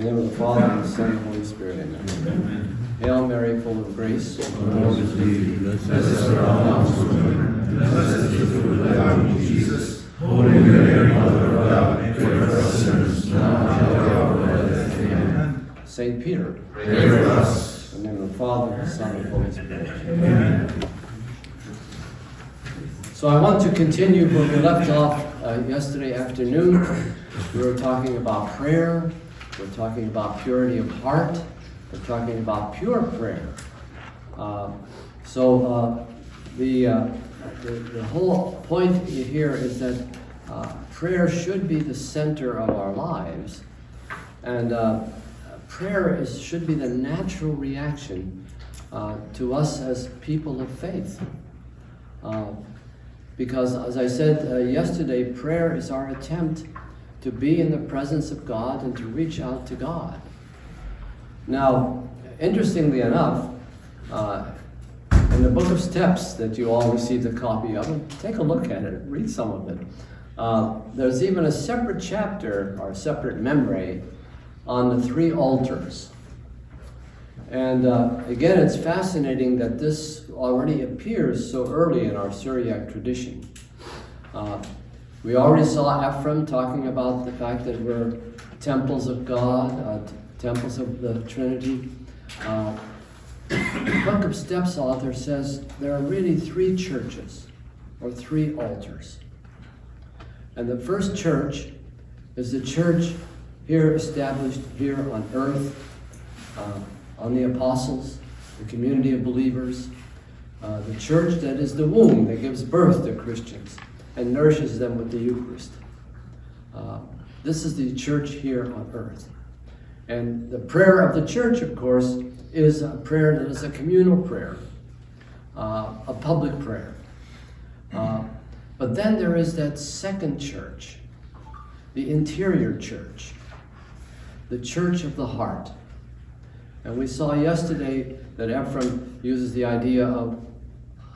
In the name of the Father, and the Son, and the Holy Spirit, amen. Hail Mary, full of grace. The Lord is with you. Blessed are thou amongst women, blessed is the fruit of thy womb, Jesus. Holy Mary, Mother of God, pray for us sinners, now and at the hour of our death. Amen. Saint Peter, pray for us. In the name of the Father, and the Son, and the Holy Spirit. Amen. So I want to continue where we left off yesterday afternoon. We were talking about prayer. We're talking about purity of heart. We're talking about pure prayer. The whole point here is that prayer should be the center of our lives, and prayer should be the natural reaction to us as people of faith. Because, as I said yesterday, prayer is our attempt to be in the presence of God and to reach out to God. Now, interestingly enough, in the Book of Steps that you all received a copy of, and take a look at it, read some of it. There's even a separate chapter or a separate memory on the 3 altars. And again, it's fascinating that this already appears so early in our Syriac tradition. We already saw Ephraim talking about the fact that we're temples of God, temples of the Trinity. The Book of Steps author says there are really 3 churches, or 3 altars. And the first church is the church here established here on earth, on the apostles, the community of believers, the church that is the womb that gives birth to Christians and nourishes them with the Eucharist. This is the church here on earth. And the prayer of the church, of course, is a prayer that is a communal prayer, a public prayer. But then there is that second church, the interior church, the church of the heart. And we saw yesterday that Ephraim uses the idea of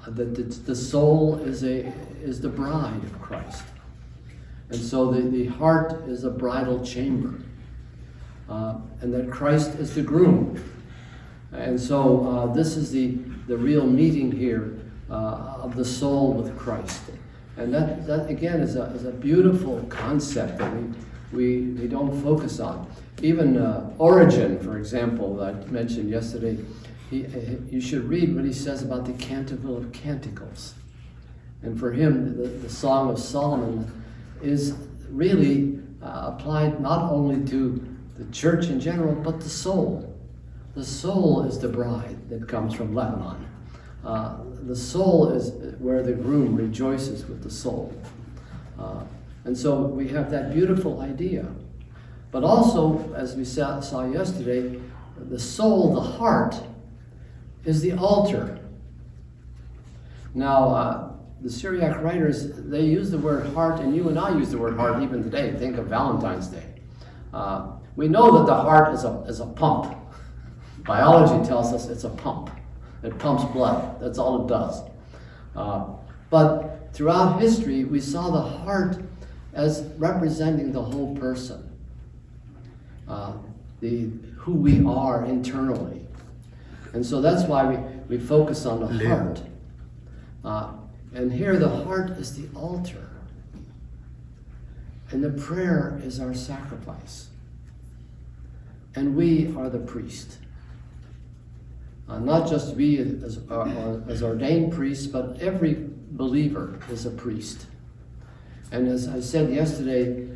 that the soul is the bride of Christ. And so the heart is a bridal chamber. And that Christ is the groom. And so this is the real meeting here of the soul with Christ. And that again is a beautiful concept that we don't focus on. Even Origen, for example, that I mentioned yesterday, you should read what he says about the Canticle of Canticles. And for him, the Song of Solomon is really applied not only to the church in general, but the soul. The soul is the bride that comes from Lebanon. The soul is where the groom rejoices with the soul. And so we have that beautiful idea. But also, as we saw yesterday, the soul, the heart, is the altar. Now, the Syriac writers, they use the word heart, and you and I use the word heart even today. Think of Valentine's Day. We know that the heart is a pump. Biology tells us it's a pump. It pumps blood. That's all it does. But throughout history, we saw the heart as representing the whole person. Who we are internally. And so that's why we focus on the heart. And here the heart is the altar. And the prayer is our sacrifice. And we are the priest. Not just we as ordained priests, but every believer is a priest. And as I said yesterday,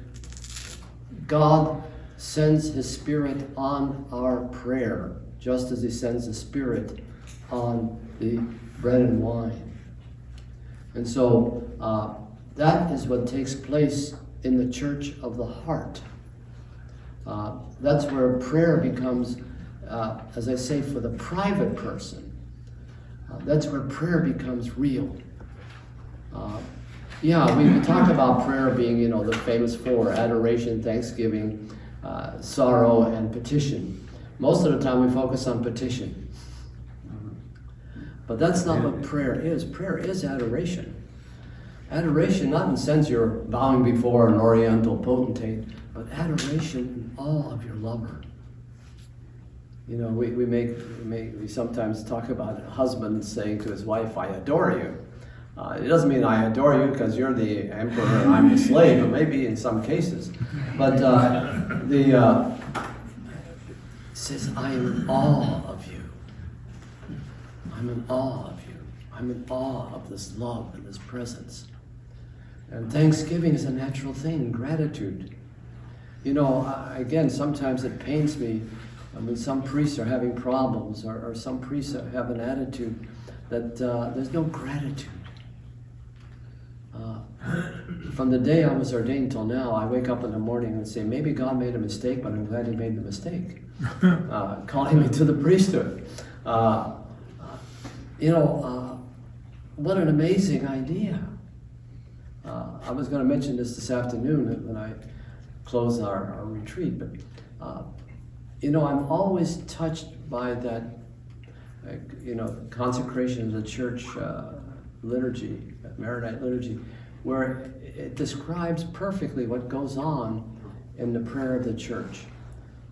God sends his Spirit on our prayer, just as he sends the Spirit on the bread and wine. And so that is what takes place in the church of the heart. That's where prayer becomes, as I say, for the private person. That's where prayer becomes real. We talk about prayer being, the famous 4, adoration, thanksgiving, sorrow, and petition. Most of the time we focus on petition. But that's not what prayer is. Prayer is adoration. Adoration, not in the sense you're bowing before an oriental potentate, but adoration in awe of your lover, You know, we sometimes talk about a husband saying to his wife, "I adore you." It doesn't mean I adore you because you're the emperor and I'm the slave, or maybe in some cases. But it says, "I am in awe of you. I'm in awe of you. I'm in awe of this love and this presence." And thanksgiving is a natural thing, gratitude. You know, again, sometimes it pains me when some priests are having problems, or some priests have an attitude that there's no gratitude. From the day I was ordained till now, I wake up in the morning and say, maybe God made a mistake, but I'm glad he made the mistake, calling me to the priesthood. What an amazing idea. I was going to mention this afternoon when I close our retreat, but I'm always touched by that, consecration of the church liturgy, Maronite liturgy, where it describes perfectly what goes on in the prayer of the church.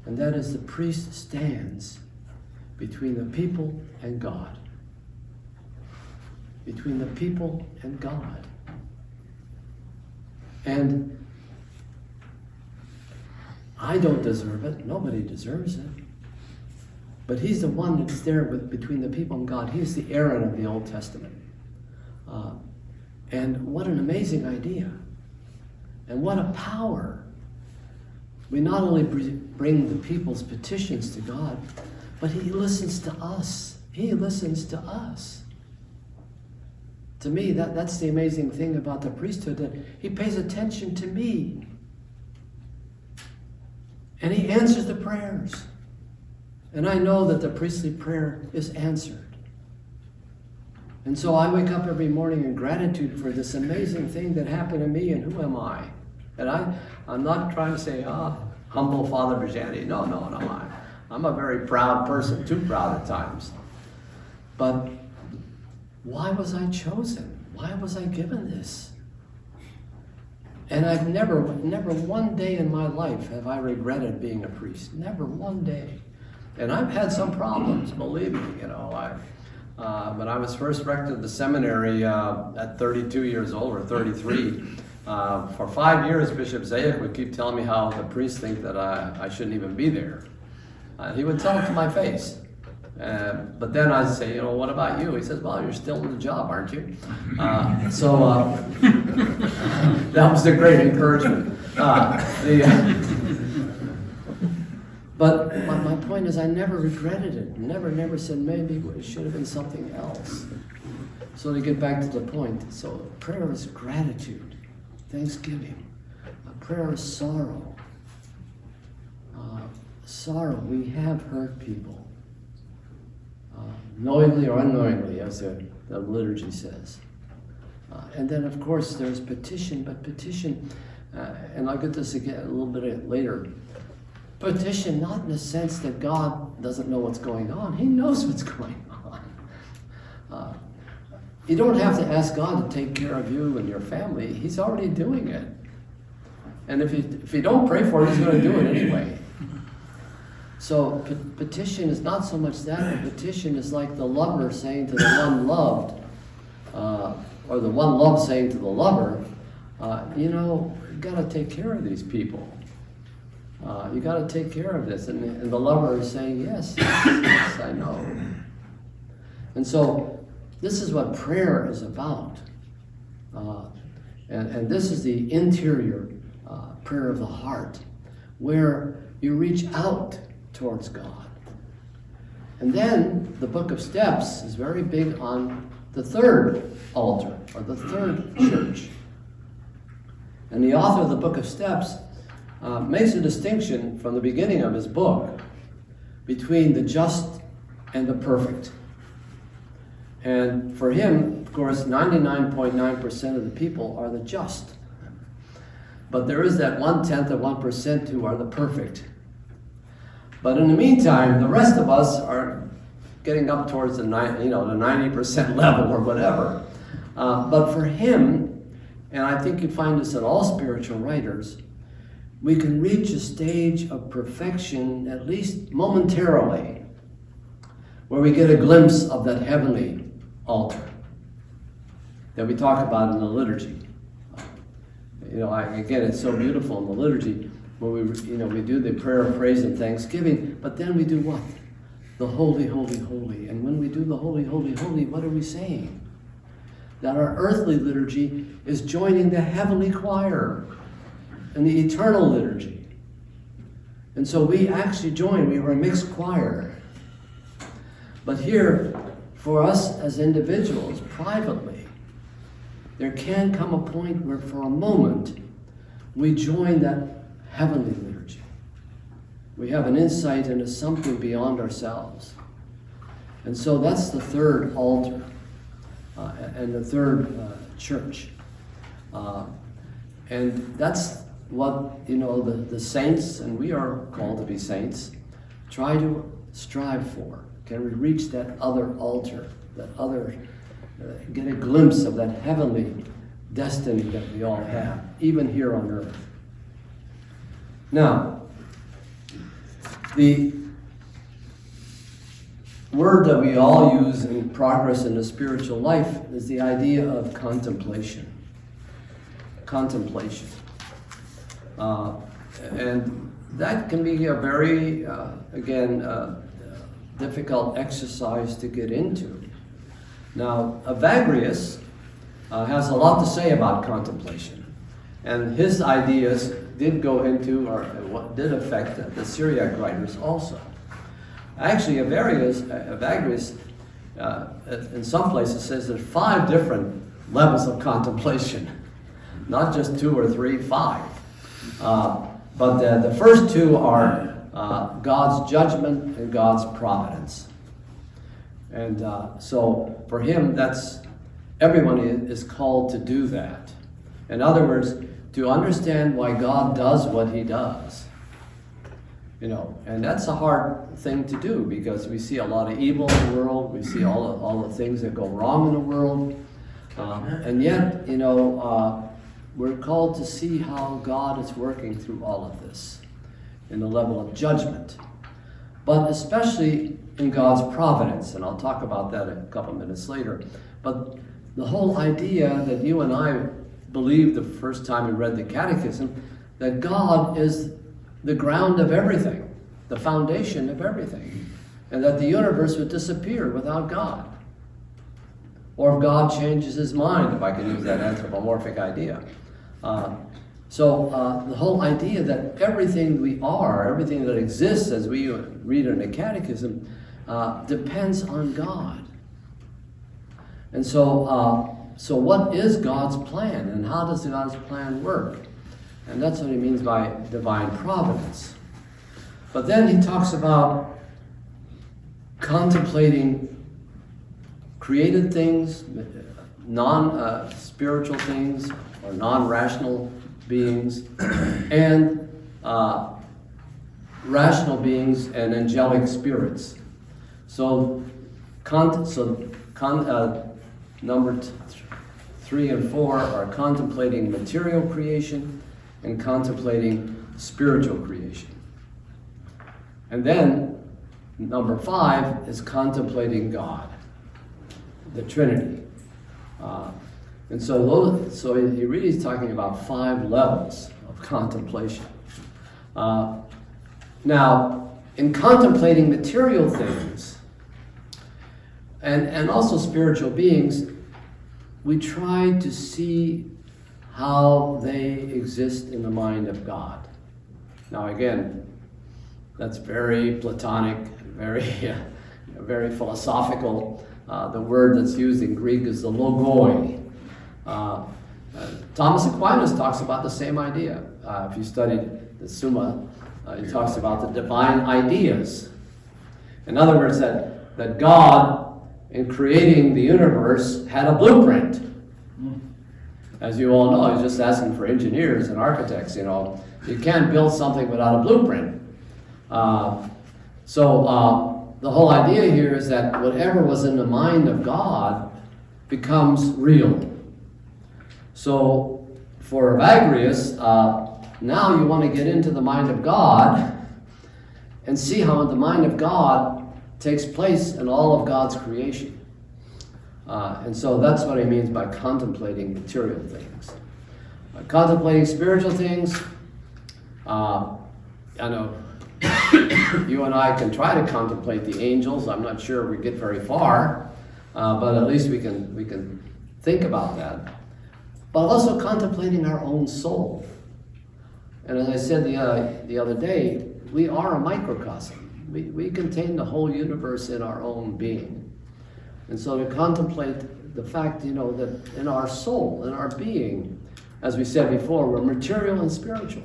And that is, the priest stands between the people and God. Between the people and God. And I don't deserve it. Nobody deserves it. But he's the one that's there between the people and God. He's the Aaron of the Old Testament. And what an amazing idea. And what a power. We not only bring the people's petitions to God, but he listens to us. He listens to us. To me, that's the amazing thing about the priesthood, that he pays attention to me. And he answers the prayers. And I know that the priestly prayer is answered. And so I wake up every morning in gratitude for this amazing thing that happened to me, and who am I? And I'm not trying to say, humble Father Beggiani. No, I'm a very proud person, too proud at times. But why was I chosen? Why was I given this? And I've never one day in my life have I regretted being a priest. Never one day. And I've had some problems, believe me, When I was first rector of the seminary at 32 years old, or 33, for 5 years, Bishop Zayek would keep telling me how the priests think that I shouldn't even be there. He would tell it to my face. But then I'd say, what about you? He says, well, you're still in the job, aren't you? That was a great encouragement. But my point is, I never regretted it. Never said maybe it should have been something else. So to get back to the point, so prayer is gratitude, thanksgiving. Prayer is sorrow. Sorrow, we have hurt people. Knowingly or unknowingly, as the liturgy says. And then, of course, there's petition, but petition, and I'll get this again a little bit later, petition not in the sense that God doesn't know what's going on. He knows what's going on. You don't have to ask God to take care of you and your family. He's already doing it. And if you don't pray for it, he's going to do it anyway. So petition is not so much that, but petition is like the lover saying to the one loved, or the one loved saying to the lover, you got to take care of these people. You got to take care of this. And the lover is saying, yes, I know. And so this is what prayer is about. And this is the interior prayer of the heart, where you reach out towards God. And then the Book of Steps is very big on the third altar, or the third church. And the author of the Book of Steps makes a distinction from the beginning of his book between the just and the perfect. And for him, of course, 99.9% of the people are the just. But there is that 1/10 of 1% who are the perfect. But in the meantime, the rest of us are getting up towards the 90% level or whatever. But for him, and I think you find this in all spiritual writers, we can reach a stage of perfection, at least momentarily. where we get a glimpse of that heavenly altar that we talk about in the liturgy. Again, it's so beautiful in the liturgy when we do the prayer of praise and thanksgiving, but then we do what? The holy, holy, holy. And when we do the holy, holy, holy, what are we saying? That our earthly liturgy is joining the heavenly choir in the eternal liturgy. And so we actually join. We were a mixed choir. But here, for us as individuals, privately, there can come a point where for a moment we join that heavenly liturgy. We have an insight into something beyond ourselves. And so that's the third altar and the third church. And that's what, the saints, and we are called to be saints, try to strive for. Can we reach that other altar, that other, get a glimpse of that heavenly destiny that we all have, even here on earth. Now, the word that we all use in progress in the spiritual life is the idea of contemplation. Contemplation. And that can be a very, difficult exercise to get into. Now, Evagrius has a lot to say about contemplation. And his ideas did go into, or what did affect the Syriac writers also. Actually, Evagrius in some places says there's 5 different levels of contemplation. Not just 2 or 3, 5. But the first 2 are God's judgment and God's providence. And so for him, everyone is called to do that. In other words, to understand why God does what he does. And that's a hard thing to do because we see a lot of evil in the world. We see all the things that go wrong in the world. And yet, we're called to see how God is working through all of this in the level of judgment. But especially in God's providence, and I'll talk about that a couple minutes later. But the whole idea that you and I believed the first time we read the Catechism, that God is the ground of everything, the foundation of everything, and that the universe would disappear without God. Or if God changes his mind, if I can use that anthropomorphic idea. So the whole idea that everything we are, everything that exists as we read in the Catechism, depends on God. And so what is God's plan, and how does God's plan work? And that's what he means by divine providence. But then he talks about contemplating created things, non-spiritual things, or non-rational beings, and rational beings and angelic spirits. So number 3 and 4 are contemplating material creation and contemplating spiritual creation. And then number 5 is contemplating God, the Trinity. And so he really is talking about 5 levels of contemplation. Now, in contemplating material things and also spiritual beings, we try to see how they exist in the mind of God. Now again, that's very Platonic, very philosophical. The word that's used in Greek is the logoi. Thomas Aquinas talks about the same idea. If you studied the Summa, he talks about the divine ideas. In other words, that God, in creating the universe, had a blueprint. As you all know, he's just asking for engineers and architects. You can't build something without a blueprint. So the whole idea here is that whatever was in the mind of God becomes real. So for Evagrius, now you want to get into the mind of God and see how in the mind of God takes place in all of God's creation. And so that's what he means by contemplating material things. Contemplating spiritual things, I know you and I can try to contemplate the angels. I'm not sure we get very far, but at least we can think about that. But also contemplating our own soul. And as I said the other day, we are a microcosm. We contain the whole universe in our own being. And so to contemplate the fact, that in our soul, in our being, as we said before, we're material and spiritual.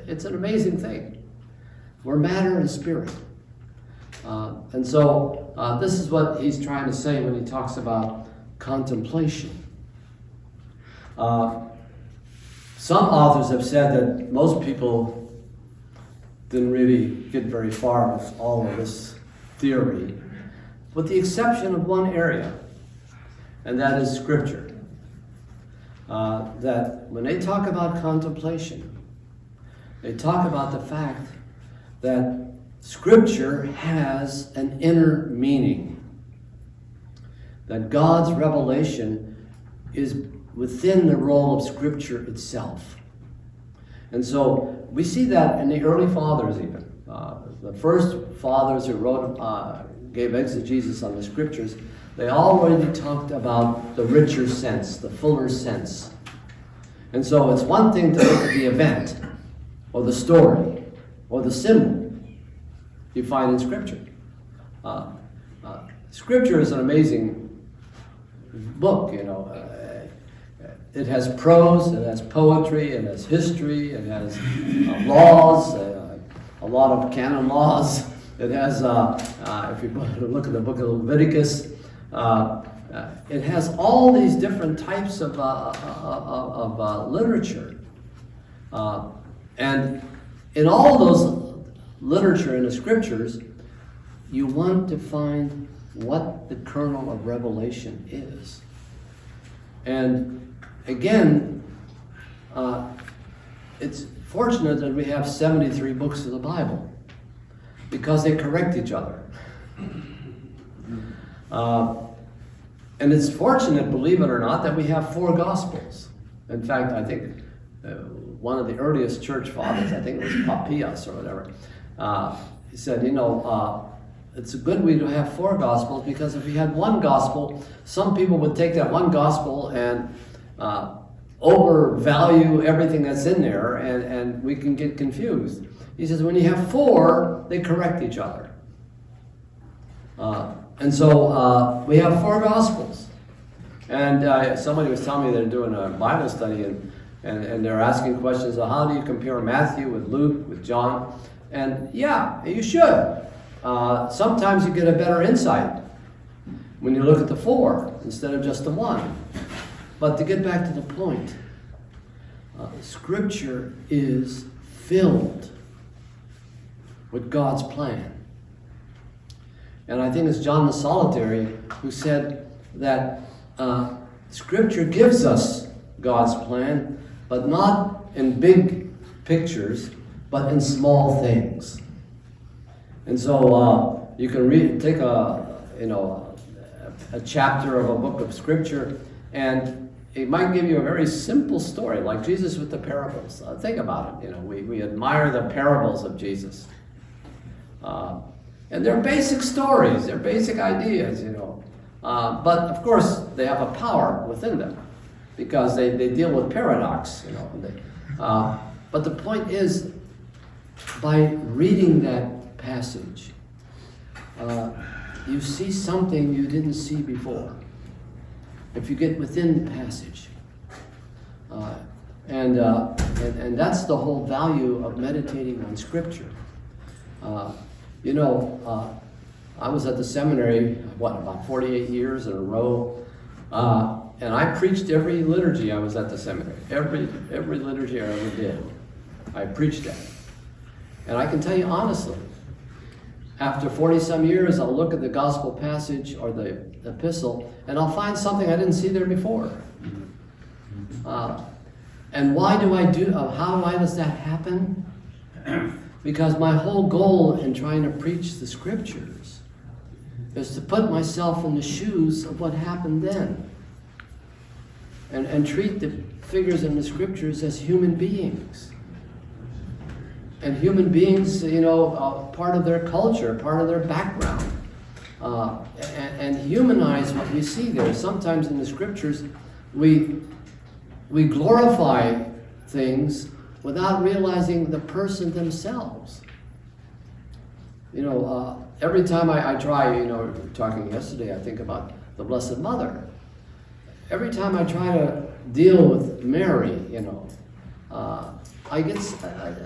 It's an amazing thing. We're matter and spirit. And so this is what he's trying to say when he talks about contemplation. Some authors have said that most people didn't really get very far with all of this theory, with the exception of one area, and that is Scripture. That when they talk about contemplation, they talk about the fact that Scripture has an inner meaning, that God's revelation is within the role of Scripture itself. And so we see that in the early fathers even. The first fathers who wrote, gave exegesis on the Scriptures, they already talked about the richer sense, the fuller sense. And so it's one thing to look at the event, or the story, or the symbol you find in Scripture. Scripture is an amazing book, It has prose, it has poetry, it has history, it has laws, a lot of canon laws. It has, if you look at the book of Leviticus, it has all these different types of literature. And in all those literature in the Scriptures, you want to find what the kernel of revelation is. And again, it's fortunate that we have 73 books of the Bible, because they correct each other. And it's fortunate, believe it or not, that we have 4 Gospels. In fact, I think one of the earliest church fathers, I think it was Papias or whatever, he said, it's a good way to have 4 Gospels, because if we had one Gospel, some people would take that one Gospel and overvalue everything that's in there, and we can get confused. He says when you have 4, they correct each other. And so we have 4 Gospels. And somebody was telling me they're doing a Bible study, and they're asking questions of how do you compare Matthew with Luke, with John? And yeah, you should. Sometimes you get a better insight when you look at the 4 instead of just the 1. But to get back to the point, Scripture is filled with God's plan. And I think it's John the Solitary who said that Scripture gives us God's plan, but not in big pictures, but in small things. And so you can take a chapter of a book of Scripture, and it might give you a very simple story, like Jesus with the parables. Think about it. We admire the parables of Jesus. And they're basic stories, they're basic ideas, But of course, they have a power within them, because they deal with paradox, But the point is, by reading that passage, you see something you didn't see before. If you get within the passage. And that's the whole value of meditating on Scripture. I was at the seminary, about 48 years in a row, and I preached every liturgy I was at the seminary. Every liturgy I ever did, I preached that. And I can tell you honestly, after 40-some years, I'll look at the gospel passage or the epistle, and I'll find something I didn't see there before. And why does that happen? Because my whole goal in trying to preach the Scriptures is to put myself in the shoes of what happened then. And treat the figures in the scriptures as human beings. And human beings, part of their culture, part of their background. And humanize what we see there. Sometimes in the scriptures, we glorify things without realizing the person themselves. Every time I try, talking yesterday, I think about the Blessed Mother. Every time I try to deal with Mary, I get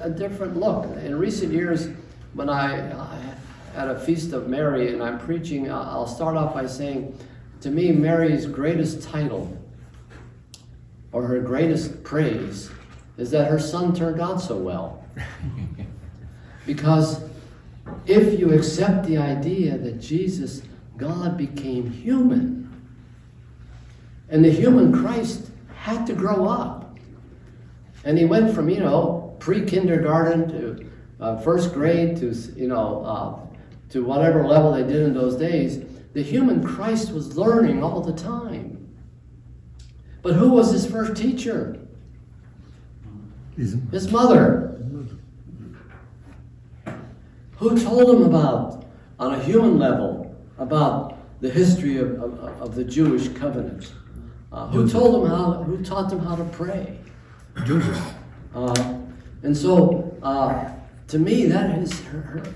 a different look. In recent years, when I at a feast of Mary and I'm preaching, I'll start off by saying, to me, Mary's greatest title or her greatest praise is that her son turned out so well. Because if you accept the idea that Jesus, God, became human, and the human Christ had to grow up, and he went from, pre-kindergarten to first grade to whatever level they did in those days, the human Christ was learning all the time. But who was his first teacher? His mother. Who told him about, on a human level, about the history of the Jewish covenant? Who taught them how to pray? Joseph. And so, to me, that is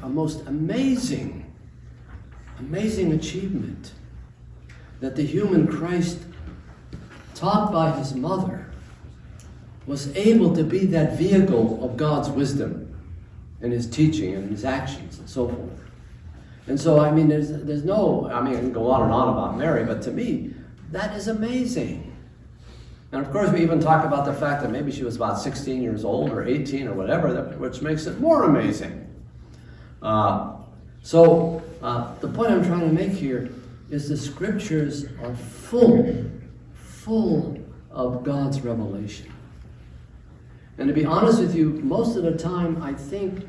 a most amazing achievement, that the human Christ, taught by his mother, was able to be that vehicle of God's wisdom in his teaching and his actions and so forth. And so, there's no, I can go on and on about Mary, but to me, that is amazing. And of course, we even talk about the fact that maybe she was about 16 years old or 18 or whatever, which makes it more amazing. So the point I'm trying to make here is the scriptures are full of God's revelation. And to be honest with you, most of the time I think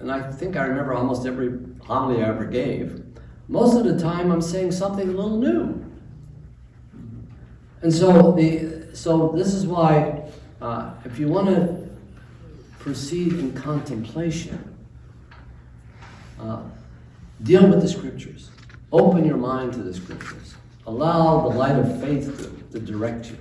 I remember almost every homily I ever gave, most of the time I'm saying something a little new. And so this is why, if you want to proceed in contemplation, deal with the scriptures. Open your mind to the scriptures. Allow the light of faith to direct you.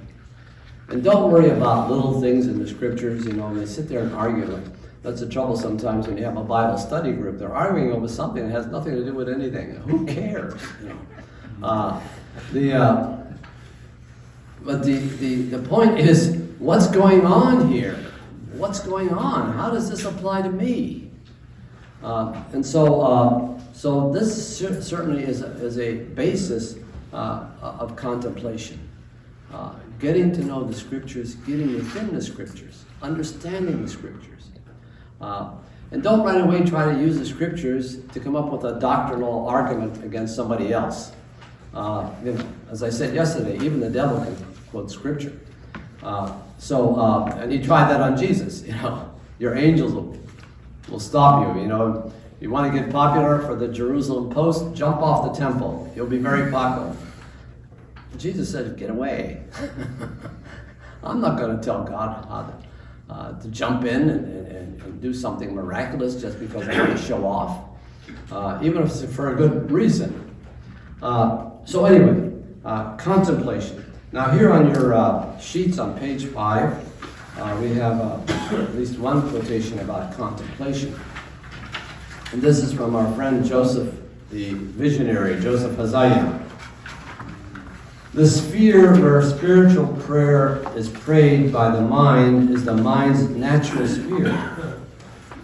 And don't worry about little things in the scriptures. They sit there and argue. That's the trouble sometimes when you have a Bible study group. They're arguing over something that has nothing to do with anything. Who cares? But the point is, what's going on here? What's going on? How does this apply to me? So this certainly is a basis of contemplation. Getting to know the scriptures, getting within the scriptures, understanding the scriptures. And don't right away try to use the scriptures to come up with a doctrinal argument against somebody else. As I said yesterday, even the devil can quote scripture. And he tried that on Jesus. Your angels will stop you. You want to get popular for the Jerusalem Post, jump off the temple. You'll be very popular. Jesus said, get away. I'm not going to tell God how to jump in and do something miraculous just because I want to show off, even if it's for a good reason. So anyway, contemplation. Now here on your sheets on page 5, we have at least one quotation about contemplation. And this is from our friend Joseph, the visionary, Joseph Hazael. The sphere where spiritual prayer is prayed by the mind is the mind's natural sphere.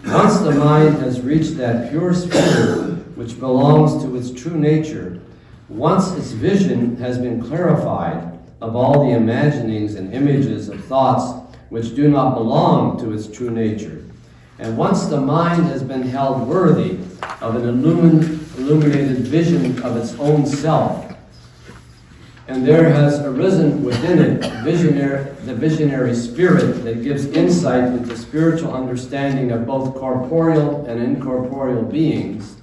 Once the mind has reached that pure sphere which belongs to its true nature, once its vision has been clarified of all the imaginings and images of thoughts which do not belong to its true nature, and once the mind has been held worthy of an illuminated vision of its own self, and there has arisen within it the visionary spirit that gives insight into spiritual understanding of both corporeal and incorporeal beings,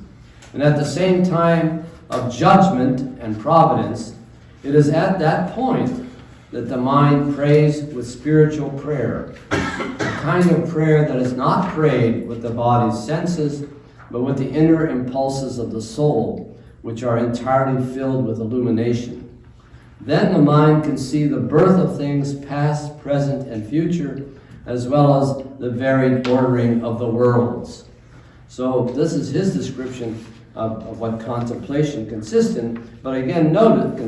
and at the same time of judgment and providence, it is at that point that the mind prays with spiritual prayer, a kind of prayer that is not prayed with the body's senses, but with the inner impulses of the soul, which are entirely filled with illumination. Then the mind can see the birth of things past, present, and future, as well as the varied ordering of the worlds. So this is his description of what contemplation consists in. But again, notice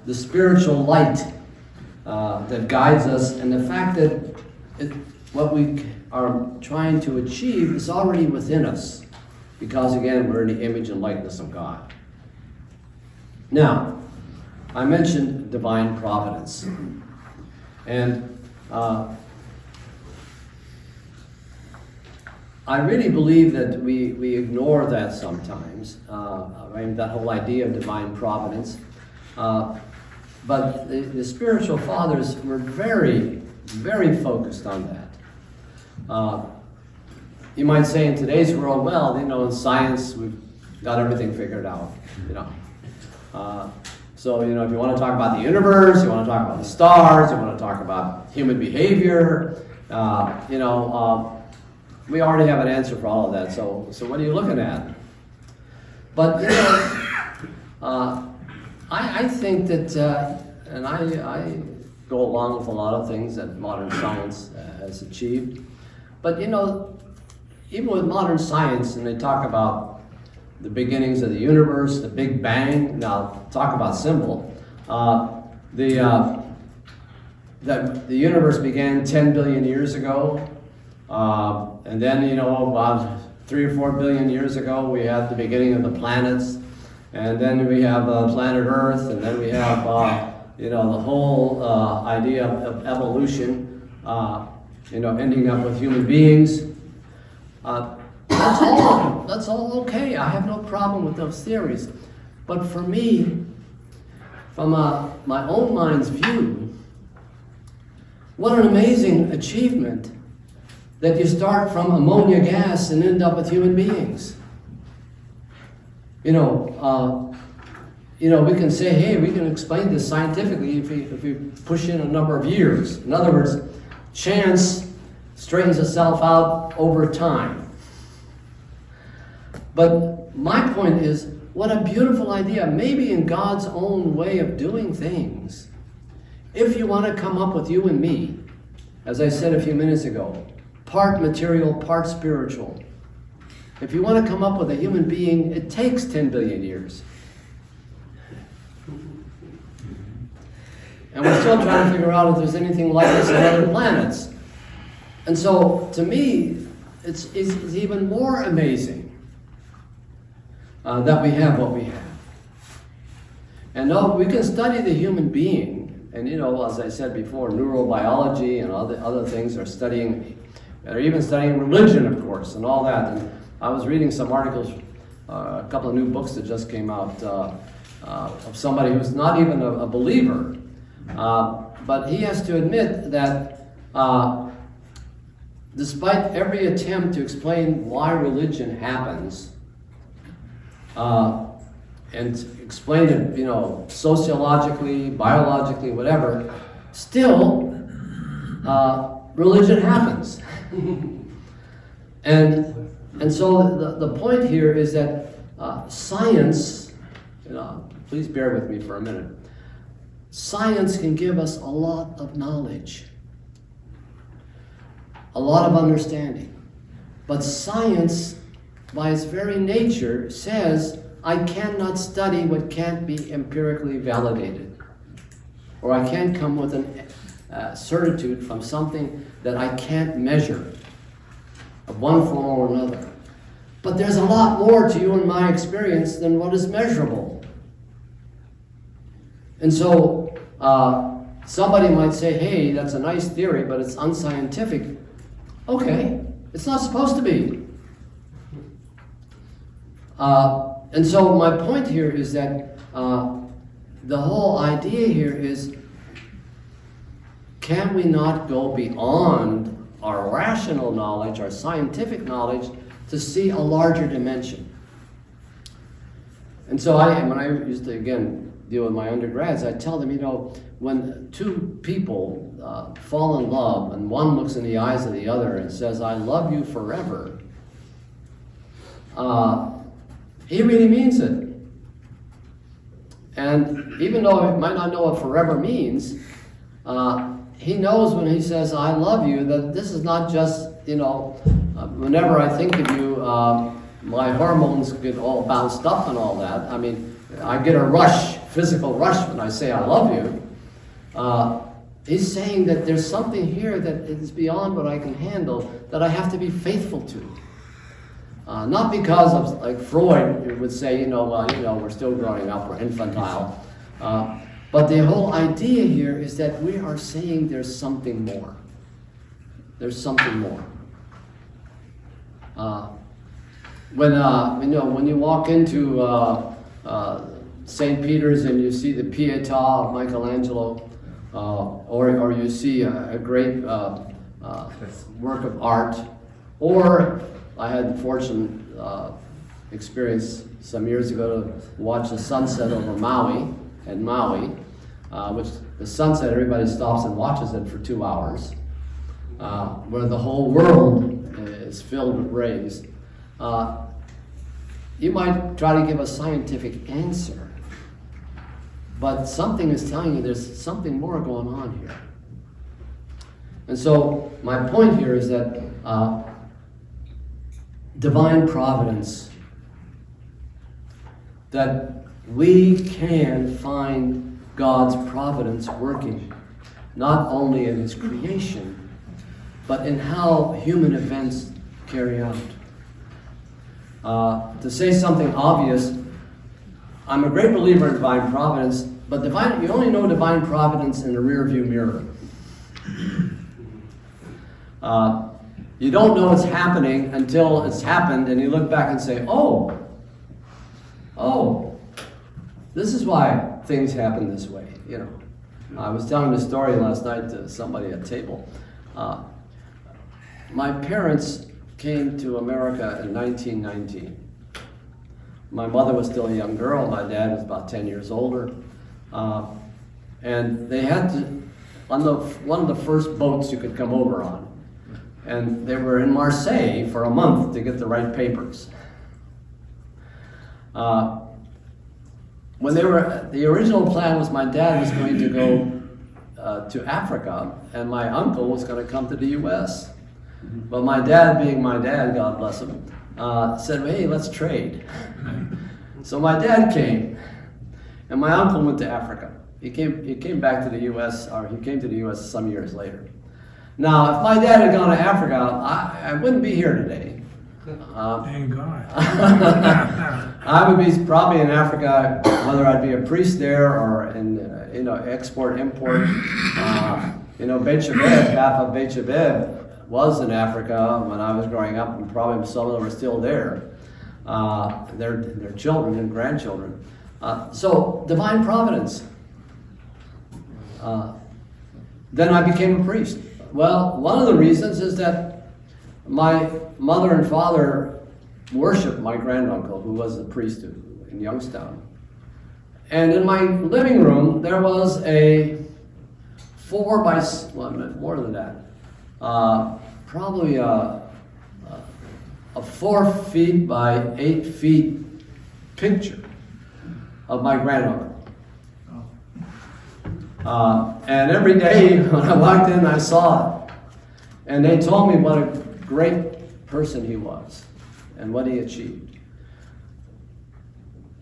the spiritual light that guides us, and the fact that what we are trying to achieve is already within us, because again, we're in the image and likeness of God. Now, I mentioned divine providence, and I really believe that we ignore that sometimes, that whole idea of divine providence. But the spiritual fathers were very, very focused on that. You might say in today's world, well, in science we've got everything figured out, So, if you want to talk about the universe, you want to talk about the stars, you want to talk about human behavior, we already have an answer for all of that. So what are you looking at? But, I think that, and I go along with a lot of things that modern science has achieved. But, even with modern science, and they talk about the beginnings of the universe, the Big Bang. Now, talk about symbol. The universe began 10 billion years ago, and then about 3 or 4 billion years ago, we had the beginning of the planets, and then we have planet Earth, and then we have the whole idea of evolution, ending up with human beings. That's all okay. I have no problem with those theories. But for me, from my own mind's view, what an amazing achievement that you start from ammonia gas and end up with human beings. We can say, hey, we can explain this scientifically if we push in a number of years. In other words, chance straightens itself out over time. But my point is, what a beautiful idea, maybe in God's own way of doing things. If you want to come up with you and me, as I said a few minutes ago, part material, part spiritual. If you want to come up with a human being, it takes 10 billion years. And we're still trying to figure out if there's anything like this on other planets. And so, to me, it's even more amazing that we have what we have. And we can study the human being, and as I said before, neurobiology and other things are even studying religion, of course, and all that. And I was reading some articles, a couple of new books that just came out of somebody who's not even a believer, but he has to admit that despite every attempt to explain why religion happens, and explain it, sociologically, biologically, whatever, still, religion happens. And so the point here is that science, please bear with me for a minute, science can give us a lot of knowledge, a lot of understanding. But science, by its very nature, says, I cannot study what can't be empirically validated. Or I can't come with a certitude from something that I can't measure of one form or another. But there's a lot more to you and my experience than what is measurable. And so somebody might say, hey, that's a nice theory, but it's unscientific. Okay, it's not supposed to be. And so my point here is that the whole idea here is, can we not go beyond our rational knowledge, our scientific knowledge, to see a larger dimension? And so when I used to, again, deal with my undergrads, I tell them, when two people fall in love and one looks in the eyes of the other and says, I love you forever, he really means it. And even though he might not know what forever means, he knows when he says, I love you, that this is not just, whenever I think of you, my hormones get all bounced up and all that. I mean, I get a rush, physical rush when I say I love you. He's saying that there's something here that is beyond what I can handle, that I have to be faithful to. Not because of, like Freud would say, we're still growing up, we're infantile. But the whole idea here is that we are saying there's something more. There's something more. When you walk into St. Peter's and you see the Pietà of Michelangelo, or you see a great work of art, or I had the fortunate experience some years ago to watch the sunset over Maui, which the sunset, everybody stops and watches it for 2 hours, where the whole world is filled with rays. You might try to give a scientific answer, but something is telling you there's something more going on here. And so my point here is that divine providence, that we can find God's providence working, not only in His creation, but in how human events carry out. To say something obvious, I'm a great believer in divine providence, but you only know divine providence in the rearview mirror. You don't know it's happening until it's happened, and you look back and say, oh, this is why things happen this way. I was telling the story last night to somebody at table. My parents came to America in 1919. My mother was still a young girl. My dad was about 10 years older. And they had to, on one of the first boats you could come over on. And they were in Marseille for a month to get the right papers. The original plan was my dad was going to go to Africa, and my uncle was going to come to the U.S. But my dad, being my dad, God bless him, said, hey, let's trade. So my dad came, and my uncle went to Africa. He came back to the U.S., or he came to the U.S. some years later. Now, if my dad had gone to Africa, I wouldn't be here today. Thank God. I would be probably in Africa, whether I'd be a priest there or in, export, import. Beit Shabeb, half of Beit Shabeb was in Africa when I was growing up, and probably some of them are still there. Their children and grandchildren. So, divine providence. Then I became a priest. Well, one of the reasons is that my mother and father worshipped my granduncle, who was a priest in Youngstown. And in my living room, there was a more than that, probably a 4 feet by 8 feet picture of my granduncle. And every day when I walked in, I saw it. And they told me what a great person he was and what he achieved.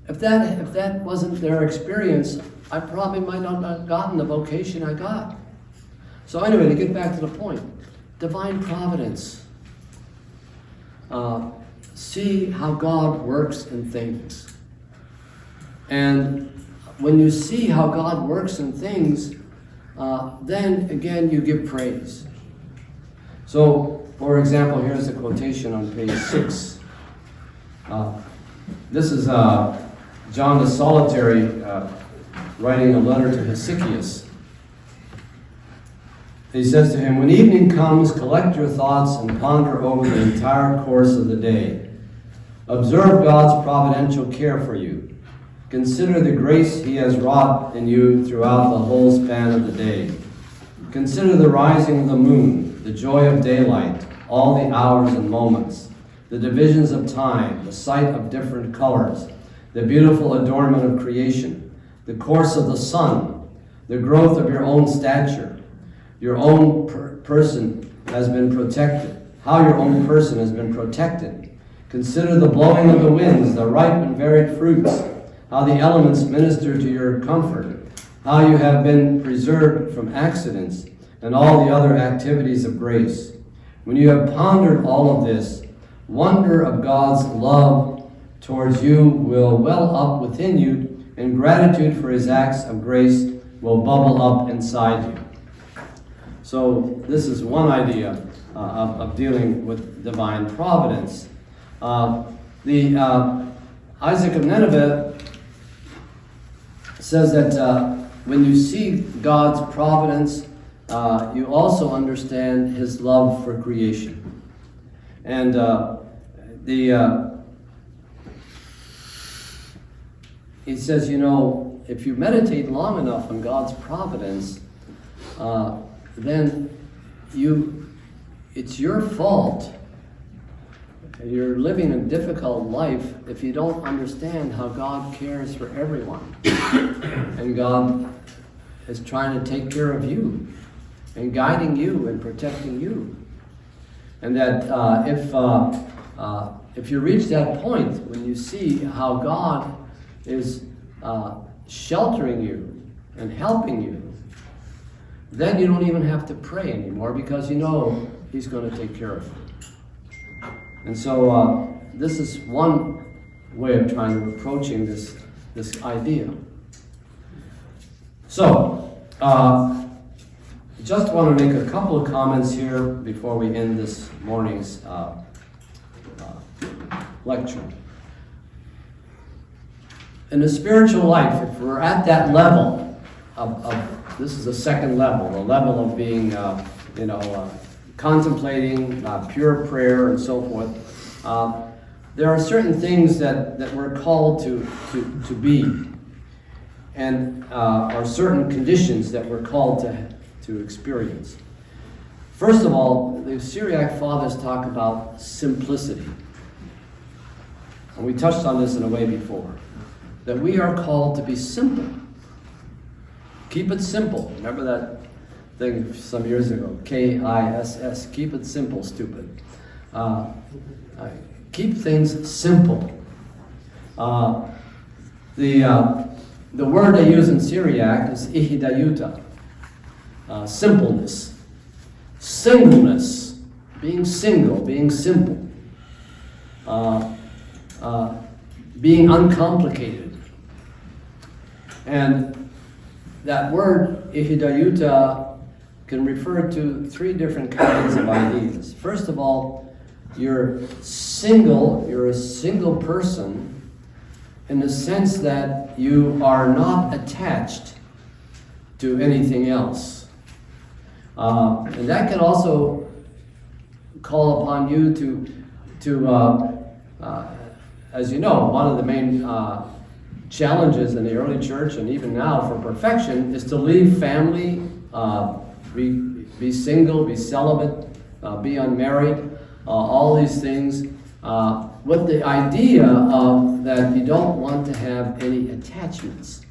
If that wasn't their experience, I probably might not have gotten the vocation I got. So anyway, to get back to the point, divine providence. See how God works in things. And when you see how God works in things, then again you give praise. So, for example, here's a quotation on page 6. This is John the Solitary writing a letter to Hesychius. He says to him, when evening comes, collect your thoughts and ponder over the entire course of the day. Observe God's providential care for you. Consider the grace he has wrought in you throughout the whole span of the day. Consider the rising of the moon, the joy of daylight, all the hours and moments, the divisions of time, the sight of different colors, the beautiful adornment of creation, the course of the sun, the growth of your own stature. Your own person has been protected. How your own person has been protected. Consider the blowing of the winds, the ripe and varied fruits, how the elements minister to your comfort, how you have been preserved from accidents and all the other activities of grace. When you have pondered all of this, wonder of God's love towards you will well up within you, and gratitude for his acts of grace will bubble up inside you. So this is one idea of dealing with divine providence. Isaac of Nineveh says that when you see God's providence, you also understand his love for creation. And he says, you know, if you meditate long enough on God's providence, then it's your fault. You're living a difficult life if you don't understand how God cares for everyone. And God is trying to take care of you and guiding you and protecting you. And that if you reach that point when you see how God is sheltering you and helping you, then you don't even have to pray anymore because you know he's going to take care of you. And so this is one way of trying to approaching this idea. So, just want to make a couple of comments here before we end this morning's lecture. In the spiritual life, if we're at that level of this is the second level, the level of being, contemplating pure prayer and so forth, there are certain things that we're called to be, and are certain conditions that we're called to experience. First of all, the Syriac fathers talk about simplicity. And we touched on this in a way before. That we are called to be simple. Keep it simple. Remember that thing some years ago, KISS, keep it simple, stupid. Keep things simple. The word they use in Syriac is ihidayuta, simpleness, singleness, being single, being simple, being uncomplicated. And that word ihidayuta can refer to three different kinds of ideas. First of all, you're a single person in the sense that you are not attached to anything else. And that can also call upon you to as you know, one of the main challenges in the early church and even now for perfection is to leave family, be single, be celibate, be unmarried, all these things, with the idea of that you don't want to have any attachments.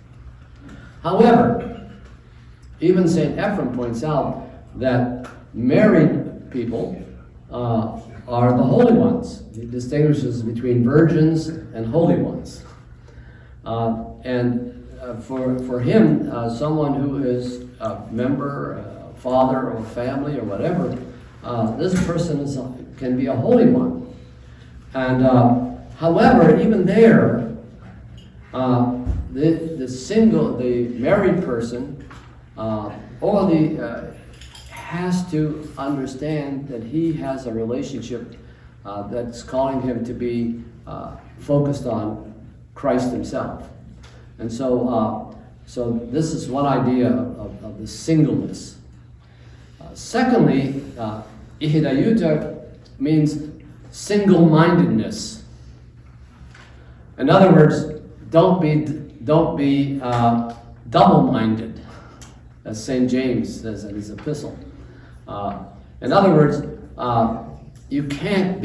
However, even St. Ephrem points out that married people are the holy ones. He distinguishes between virgins and holy ones. For him, someone who is a member, a father, or a family, or whatever, this person can be a holy one. And however, even there, the married person, has to understand that he has a relationship that's calling him to be focused on Christ himself. And so this is one idea of the singleness. Secondly, ihidayuta means single-mindedness. In other words, don't be double-minded, as St. James says in his epistle. In other words, you can't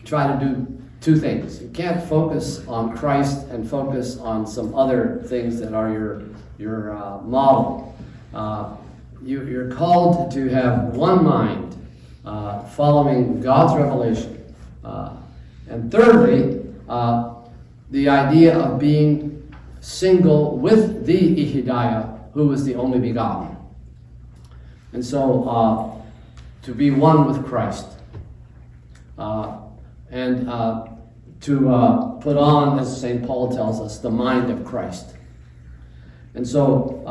try to do two things. You can't focus on Christ and focus on some other things that are your model. You're called to have one mind, following God's revelation. And thirdly, the idea of being single with the Ihidaya, who is the only begotten. And so, to be one with Christ. And to put on, as St. Paul tells us, the mind of Christ. And so,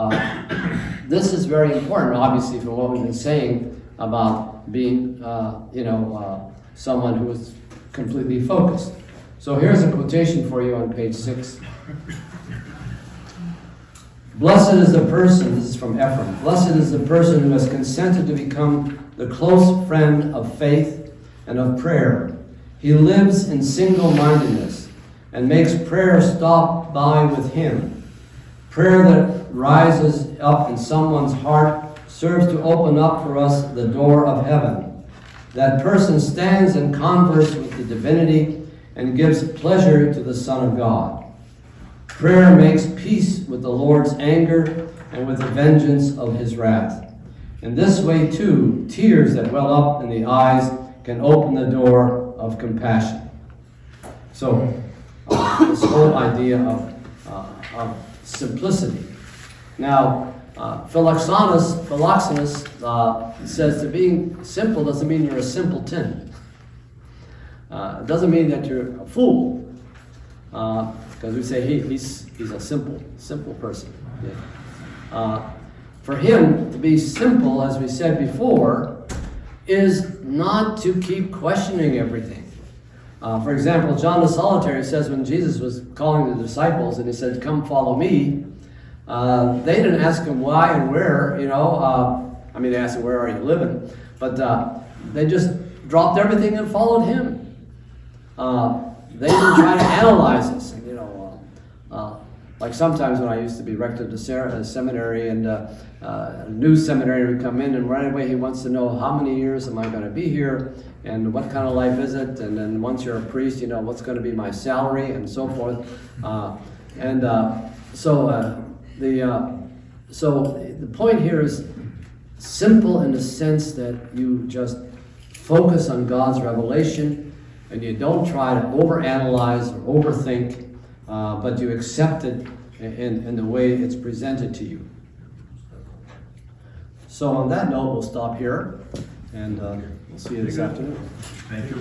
this is very important, obviously, from what we've been saying about being, someone who is completely focused. So here's a quotation for you on page 6. Blessed is the person, this is from Ephraim, blessed is the person who has consented to become the close friend of faith and of prayer. He lives in single-mindedness and makes prayer stop by with him. Prayer that rises up in someone's heart serves to open up for us the door of heaven. That person stands in converse with the divinity and gives pleasure to the Son of God. Prayer makes peace with the Lord's anger and with the vengeance of his wrath. In this way, too, tears that well up in the eyes can open the door of compassion. So, this whole idea of simplicity. Now, Philoxenus says that being simple doesn't mean you're a simpleton. It doesn't mean that you're a fool. Because we say he's a simple person. Yeah. For him to be simple, as we said before, is not to keep questioning everything. For example, John the Solitary says when Jesus was calling the disciples and he said, "Come follow me," they didn't ask him why and where, they asked him, "Where are you living?" But they just dropped everything and followed him. They didn't try to analyze this. Like sometimes when I used to be rector of the seminary and a new seminary would come in and right away he wants to know how many years am I going to be here and what kind of life is it, and then once you're a priest, what's going to be my salary and so forth. So the point here is simple in the sense that you just focus on God's revelation and you don't try to overanalyze or overthink, but you accept it in the way it's presented to you. So on that note, we'll stop here, and we'll see you this afternoon. Thank you.